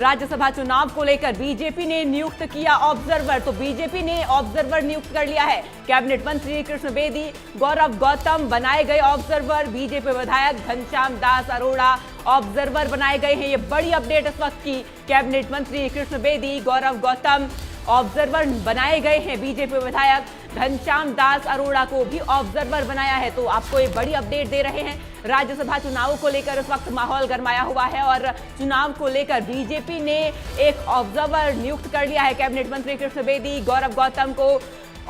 राज्यसभा चुनाव को लेकर बीजेपी ने नियुक्त किया ऑब्जर्वर। तो बीजेपी ने ऑब्जर्वर नियुक्त कर लिया है। कैबिनेट मंत्री कृष्ण बेदी, गौरव गौतम बनाए गए ऑब्जर्वर। बीजेपी विधायक घनश्याम दास अरोड़ा ऑब्जर्वर बनाए गए हैं। ये बड़ी अपडेट इस वक्त की। कैबिनेट मंत्री कृष्ण बेदी, गौरव गौतम ऑब्जर्वर बनाए गए हैं। बीजेपी विधायक घनश्याम दास अरोड़ा को भी ऑब्जर्वर बनाया है। तो आपको एक बड़ी अपडेट दे रहे हैं। राज्यसभा चुनाव को लेकर इस वक्त माहौल गरमाया हुआ है और चुनाव को लेकर बीजेपी ने एक ऑब्जर्वर नियुक्त कर लिया है। कैबिनेट मंत्री कृष्ण बेदी, गौरव गौतम को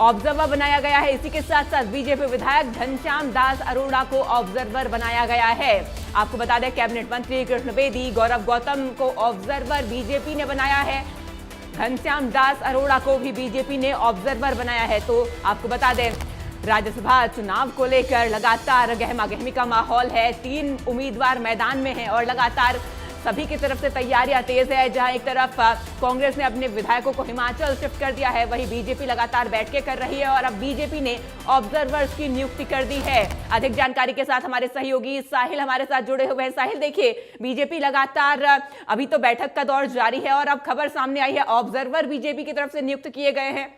ऑब्जर्वर बनाया गया है। इसी के साथ साथ बीजेपी विधायक घनश्याम दास अरोड़ा को ऑब्जर्वर बनाया गया है। आपको बता दें, कैबिनेट मंत्री कृष्ण बेदी, गौरव गौतम को ऑब्जर्वर बीजेपी ने बनाया है। घनश्याम दास अरोड़ा को भी बीजेपी ने ऑब्जर्वर बनाया है। तो आपको बता दें, राज्यसभा चुनाव को लेकर लगातार गहमा गहमी का माहौल है। 3 उम्मीदवार मैदान में हैं और लगातार सभी की तरफ से तैयारियां तेज है। जहां एक तरफ कांग्रेस ने अपने विधायकों को हिमाचल शिफ्ट कर दिया है, वहीं बीजेपी लगातार बैठकें कर रही है और अब बीजेपी ने ऑब्जर्वर्स की नियुक्ति कर दी है। अधिक जानकारी के साथ हमारे सहयोगी साहिल हमारे साथ जुड़े हुए हैं। साहिल, देखिए, बीजेपी लगातार अभी तो बैठक का दौर जारी है और अब खबर सामने आई है ऑब्जर्वर बीजेपी की तरफ से नियुक्त किए गए हैं।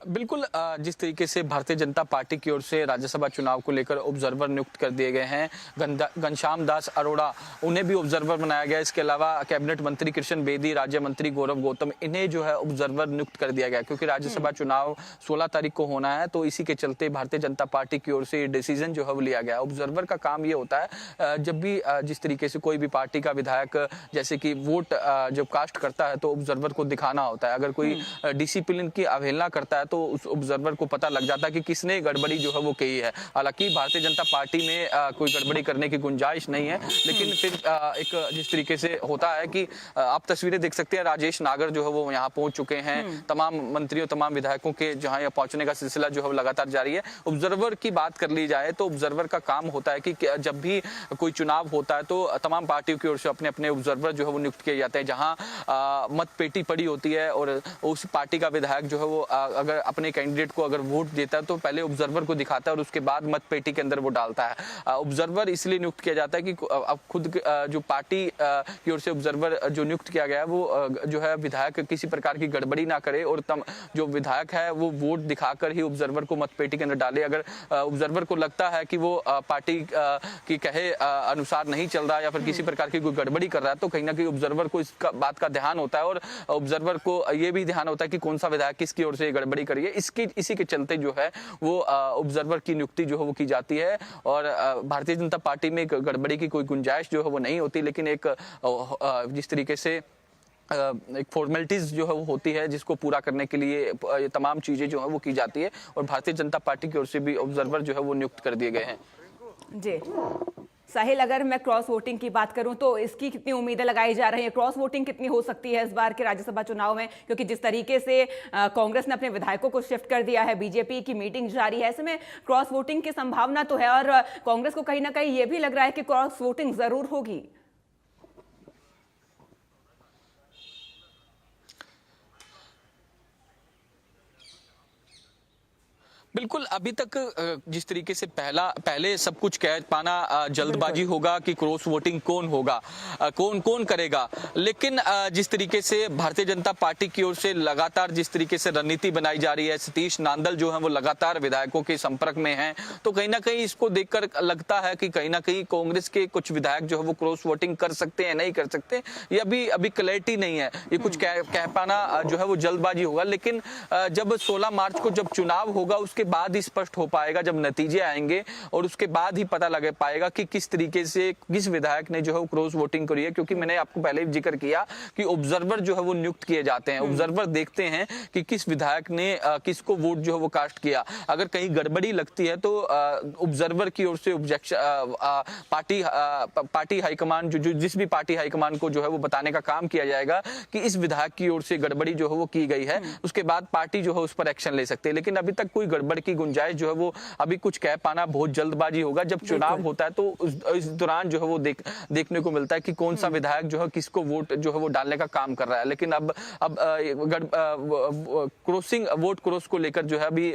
बिल्कुल, जिस तरीके से भारतीय जनता पार्टी की ओर से राज्यसभा चुनाव को लेकर ऑब्जर्वर नियुक्त कर दिए गए हैं। घनश्याम दास अरोड़ा, उन्हें भी ऑब्जर्वर बनाया गया। इसके अलावा कैबिनेट मंत्री कृष्ण बेदी, राज्य मंत्री गौरव गौतम, इन्हें जो है ऑब्जर्वर नियुक्त कर दिया गया क्योंकि राज्यसभा चुनाव 16 तारीख को होना है। तो इसी के चलते भारतीय जनता पार्टी की ओर से ये डिसीजन जो है वो लिया गया। ऑब्जर्वर का काम ये होता है, जब भी जिस तरीके से कोई भी पार्टी का विधायक जैसे कि वोट जब कास्ट करता है तो ऑब्जर्वर को दिखाना होता है। अगर कोई डिसिप्लिन की अवहेलना करता है तो उस ऑब्जर्वर को पता लग जाता है कि किसने गड़बड़ी जो है वो की है। हालांकि भारतीय जनता पार्टी में कोई गड़बड़ी करने की गुंजाइश नहीं है, लेकिन फिर एक जिस तरीके से होता है कि आप तस्वीरें देख सकते हैं, राजेश नागर जो है वो यहाँ पहुंच चुके हैं। तमाम मंत्रियों, तमाम विधायकों के जहां यहाँ पहुंचने का सिलसिला जो है वो लगातार जारी है। ऑब्जर्वर की बात कर ली जाए तो ऑब्जर्वर का काम होता है कि जब भी कोई चुनाव होता है तो तमाम पार्टियों की ओर से अपने अपने ऑब्जर्वर जो है वो नियुक्त किए जाते हैं। जहां मतपेटी पड़ी होती है और उस पार्टी का विधायक जो है वो अगर अपने कैंडिडेट को अगर वोट देता है तो पहले ऑब्जर्वर को दिखाता है और उसके बाद मतपेटी के अंदर वो डालता है। ऑब्जर्वर इसलिए नियुक्त किया जाता है कि अब खुद जो पार्टी की ओर से ऑब्जर्वर जो नियुक्त किया गया है वो जो है विधायक किसी प्रकार की गड़बड़ी ना करे और जो विधायक है वो वोट दिखाकर ही ऑब्जर्वर को मतपेटी के अंदर डाले। अगर ऑब्जर्वर को लगता है कि वो पार्टी की कहे अनुसार नहीं चल रहा या फिर किसी प्रकार की कोई गड़बड़ी कर रहा है तो कहीं ना कहीं ऑब्जर्वर को इस बात का ध्यान होता है और ऑब्जर्वर को ये भी ध्यान होता है कि कौन सा विधायक किसकी ओर से गड़बड़ी करी है। इसी के चलते जो है वो ऑब्जर्वर की नियुक्ति जो है वो की जाती है और भारतीय जनता पार्टी में गड़बड़ी की कोई गुंजाइश जो है वो नहीं होती, लेकिन एक जिस तरीके से एक फॉर्मेलिटीज जो है वो होती है जिसको पूरा करने के लिए ये तमाम चीजें जो है वो की जाती है और भारतीय जनता पार्टी की ओर से भी ऑब्जर्वर जो है वो नियुक्त कर दिए गए हैं। जी साहिल, अगर मैं क्रॉस वोटिंग की बात करूं तो इसकी कितनी उम्मीदें लगाई जा रही हैं? क्रॉस वोटिंग कितनी हो सकती है इस बार के राज्यसभा चुनाव में? क्योंकि जिस तरीके से कांग्रेस ने अपने विधायकों को शिफ्ट कर दिया है, बीजेपी की मीटिंग जारी है, ऐसे में क्रॉस वोटिंग की संभावना तो है और कांग्रेस को कहीं ना कहीं ये भी लग रहा है कि क्रॉस वोटिंग जरूर होगी। बिल्कुल, अभी तक जिस तरीके से पहले सब कुछ कह पाना जल्दबाजी होगा कि क्रॉस वोटिंग कौन होगा, कौन करेगा, लेकिन जिस तरीके से भारतीय जनता पार्टी की ओर से लगातार जिस तरीके से रणनीति बनाई जा रही है, सतीश नांदल जो है वो लगातार विधायकों के संपर्क में हैं, तो कहीं ना कहीं इसको देखकर लगता है कि कहीं ना कहीं कांग्रेस के कुछ विधायक जो है वो क्रॉस वोटिंग कर सकते हैं, नहीं कर सकते, ये अभी क्लैरिटी नहीं है। ये कुछ कह पाना जो है वो जल्दबाजी होगा, लेकिन जब 16 मार्च को जब चुनाव होगा उसके बाद ही स्पष्ट हो पाएगा, जब नतीजे आएंगे और उसके बाद ही पता लग पाएगा कि किस तरीके से किस विधायक ने जो है क्रॉस वोटिंग करी है। क्योंकि मैंने आपको पहले भी जिक्र किया कि ऑब्जर्वर जो है वो नियुक्त किए जाते हैं। ऑब्जर्वर देखते हैं कि किस विधायक ने किसको वोट जो है वो कास्ट किया। अगर कहीं गड़बड़ी लगती है तो ऑब्जर्वर की ओर से ऑब्जेक्शन पार्टी हाईकमान जो जिस भी पार्टी हाईकमान को जो है वो बताने का काम किया जाएगा कि इस विधायक की ओर से गड़बड़ी जो है वो की गई है। उसके बाद पार्टी जो है उस पर एक्शन ले सकती है, लेकिन अभी तक कोई गड़बड़ी गड़बड़ की गुंजाइश जो है वो अभी कुछ कह पाना बहुत जल्दबाजी होगा। जब चुनाव होता है तो इस दौरान जो है वो देखने को मिलता है कि कौन सा विधायक जो है किसको वोट जो है वो डालने का काम कर रहा है। लेकिन अब क्रॉसिंग वोट क्रॉस को लेकर जो है अभी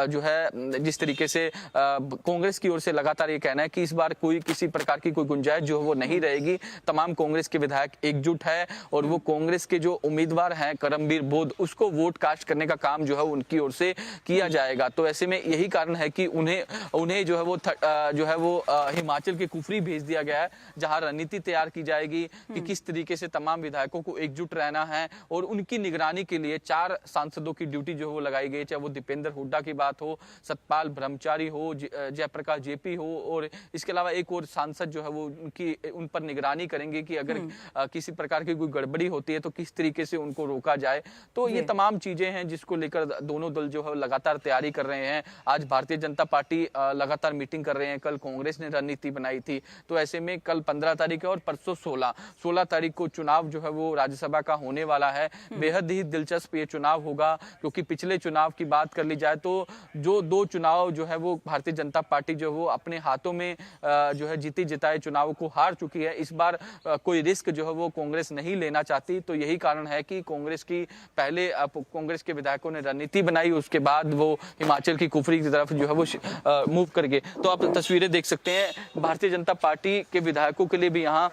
जो है जिस तरीके से कांग्रेस की ओर से लगातार ये कहना है कि इस बार कोई किसी प्रकार की कोई गुंजाइश जो है वो नहीं रहेगी। तमाम कांग्रेस के विधायक एकजुट है और वो कांग्रेस के जो उम्मीदवार हैं करमबीर बोध उसको वोट कास्ट करने का काम जो है उनकी ओर से किया जाएगा। तो ऐसे में यही कारण है कि उन्हें जो है वो हिमाचल के कुफरी भेज दिया गया है, जहां रणनीति तैयार की जाएगी कि किस तरीके से तमाम विधायकों को एकजुट रहना है और उनकी निगरानी के लिए 4 सांसदों की ड्यूटी जो है वो लगाई गई, चाहे वो दीपेंद्र हुड्डा की बात हो, सतपाल ब्रह्मचारी हो, जयप्रकाश जेपी हो और इसके अलावा एक और सांसद जो है वो उन पर निगरानी करेंगे कि अगर किसी प्रकार की कोई गड़बड़ी होती है तो किस तरीके से उनको रोका जाए। तो ये तमाम चीजें हैं जिसको लेकर दोनों दल जो है लगातार तैयारी कर रहे हैं। आज भारतीय जनता पार्टी लगातार मीटिंग कर रहे हैं, कल कांग्रेस ने रणनीति बनाई थी। तो ऐसे में कल 15 तारीख है और परसों 16 तारीख को चुनाव जो है वो राज्यसभा का होने वाला है। बेहद ही दिलचस्प ये चुनाव होगा, क्योंकि पिछले चुनाव की बात कर ली जाए तो जो 2 चुनाव जो है वो भारतीय जनता पार्टी जो है वो अपने हाथों में जो है जीती जिताए चुनाव को हार चुकी है। इस बार कोई रिस्क जो है वो कांग्रेस नहीं लेना चाहती। तो यही कारण है कि कांग्रेस कांग्रेस के विधायकों ने रणनीति बनाई, उसके बाद वो हिमाचल की कुफरी की तरफ जो है वो मूव कर गए। तो आप तस्वीरें देख सकते हैं, भारतीय जनता पार्टी के विधायकों के लिए भी यहाँ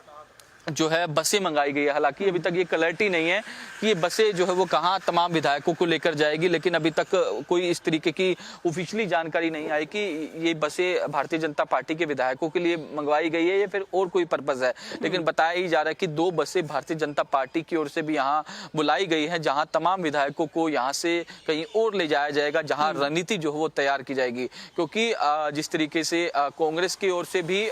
जो है बसें मंगाई गई है। हालांकि अभी तक ये क्लैरिटी नहीं है कि ये बसें जो है वो कहाँ तमाम विधायकों को लेकर जाएगी, लेकिन अभी तक कोई इस तरीके की ऑफिशियली जानकारी नहीं आई कि ये बसें भारतीय जनता पार्टी के विधायकों के लिए मंगवाई गई है या फिर और कोई पर्पज है। लेकिन बताया ही जा रहा है कि 2 बसें भारतीय जनता पार्टी की ओर से भी यहाँ बुलाई गई है, जहाँ तमाम विधायकों को यहाँ से कहीं और ले जाया जाएगा, जहाँ रणनीति जो है वो तैयार की जाएगी। क्योंकि जिस तरीके से कांग्रेस की ओर से भी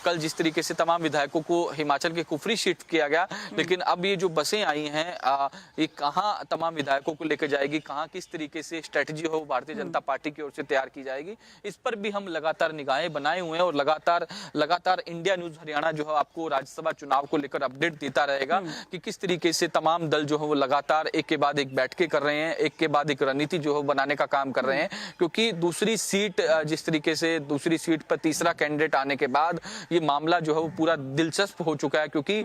कल जिस तरीके से तमाम विधायकों को हिमाचल के कुफरी शिफ्ट किया गया, लेकिन अब ये जो बसें आई हैं ये कहां तमाम विधायकों को लेकर जाएगी, कहां किस तरीके से स्ट्रेटजी हो भारतीय जनता पार्टी की ओर से तैयार की जाएगी, इस पर भी हम लगातार निगाहें बनाए हुए हैं और लगातार इंडिया न्यूज हरियाणा जो है आपको राज्यसभा चुनाव को लेकर अपडेट देता रहेगा कि किस तरीके से तमाम दल जो है वो लगातार एक के बाद एक बैठकें कर रहे हैं, एक के बाद एक रणनीति जो है बनाने का काम कर रहे हैं। क्योंकि दूसरी सीट जिस तरीके से दूसरी सीट पर तीसरा कैंडिडेट आने के बाद ये मामला जो है वो पूरा दिलचस्प हो चुका है। क्योंकि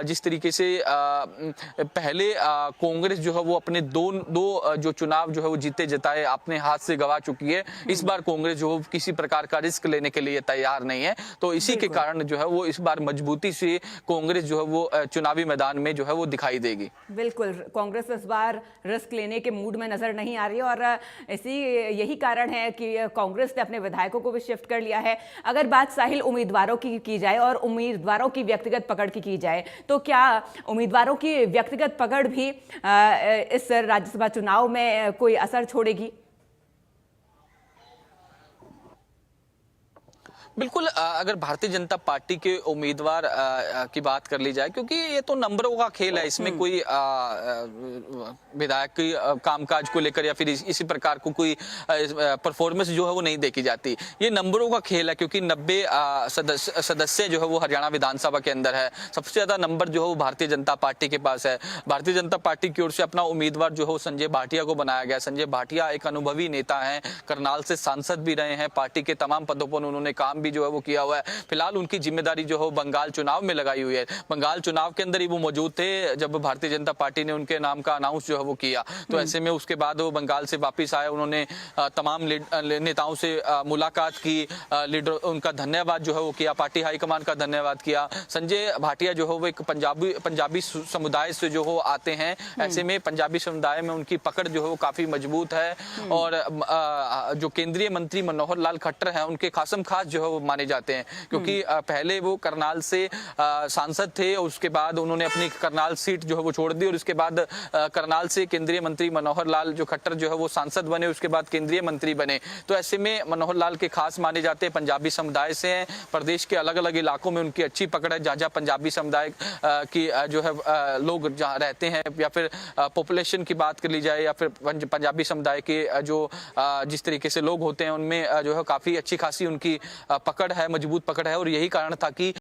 जिस तरीके से पहले कांग्रेस जो है वो अपने दो जो चुनाव जो है वो जीते जिताए अपने हाथ से गवा चुकी है, इस बार कांग्रेस जो है किसी प्रकार का रिस्क लेने के लिए तैयार नहीं है। तो इसी के कारण जो है वो इस बार मजबूती से कांग्रेस जो है वो चुनावी मैदान में जो है वो दिखाई देगी। बिल्कुल, कांग्रेस इस बार रिस्क लेने के मूड में नजर नहीं आ रही है और यही कारण है कि कांग्रेस ने अपने विधायकों को भी शिफ्ट कर लिया है। अगर बात साहिल उम्मीदवारों की जाए और उम्मीदवारों की व्यक्तिगत पकड़ की जाए तो क्या उम्मीदवारों की व्यक्तिगत पकड़ भी इस राज्यसभा चुनाव में कोई असर छोड़ेगी? बिल्कुल, अगर भारतीय जनता पार्टी के उम्मीदवार की बात कर ली जाए, क्योंकि ये तो नंबरों का खेल है, इसमें कोई विधायक की कामकाज को लेकर या फिर इसी प्रकार को कोई परफॉर्मेंस जो है वो नहीं देखी जाती। ये नंबरों का खेल है, क्योंकि 90 सदस्य जो है वो हरियाणा विधानसभा के अंदर है। सबसे ज्यादा नंबर जो है वो भारतीय जनता पार्टी के पास है। भारतीय जनता पार्टी की ओर से अपना उम्मीदवार जो है संजय भाटिया को बनाया गया। संजय भाटिया एक अनुभवी नेता है, करनाल से सांसद भी रहे हैं, पार्टी के तमाम पदों पर उन्होंने काम जो है वो किया हुआ है। फिलहाल उनकी जिम्मेदारी जो है बंगाल चुनाव में लगाई हुई है। बंगाल चुनाव के अंदर ही वो मौजूद थे जब भारतीय जनता पार्टी ने उनके नाम का अनाउंस जो है वो किया। तो ऐसे में उसके बाद वो बंगाल से वापस आए, उन्होंने तमाम नेताओं से मुलाकात की, लीडर उनका धन्यवाद जो है वो किया, पार्टी हाईकमान का धन्यवाद किया। संजय भाटिया जो है वो एक पंजाबी समुदाय से जो हो आते हैं। ऐसे में पंजाबी समुदाय में उनकी पकड़ जो है वो काफी मजबूत है और जो केंद्रीय मंत्री मनोहर लाल खट्टर हैं उनके खासम खास जो है माने जाते हैं। क्योंकि पहले वो करनाल से सांसद थे, उसके बाद उन्होंने अपनी करनाल सीट जो है वो छोड़ दी और उसके बाद करनाल से केंद्रीय मंत्री मनोहर लाल जो खट्टर जो है वो सांसद बने, उसके बाद केंद्रीय मंत्री बने। तो ऐसे में मनोहर लाल के खास माने जाते हैं, पंजाबी समुदाय से हैं। प्रदेश के अलग अलग इलाकों में उनकी अच्छी पकड़ है, जहाँ जहाँ पंजाबी समुदाय की जो है लोग जहाँ रहते हैं, या फिर पॉपुलेशन की बात कर ली जाए, या फिर पंजाबी समुदाय के जो जिस तरीके से लोग होते हैं उनमें जो है काफी अच्छी खासी उनकी पकड़ है, मजबूत पकड़ है। और यही कारण था कि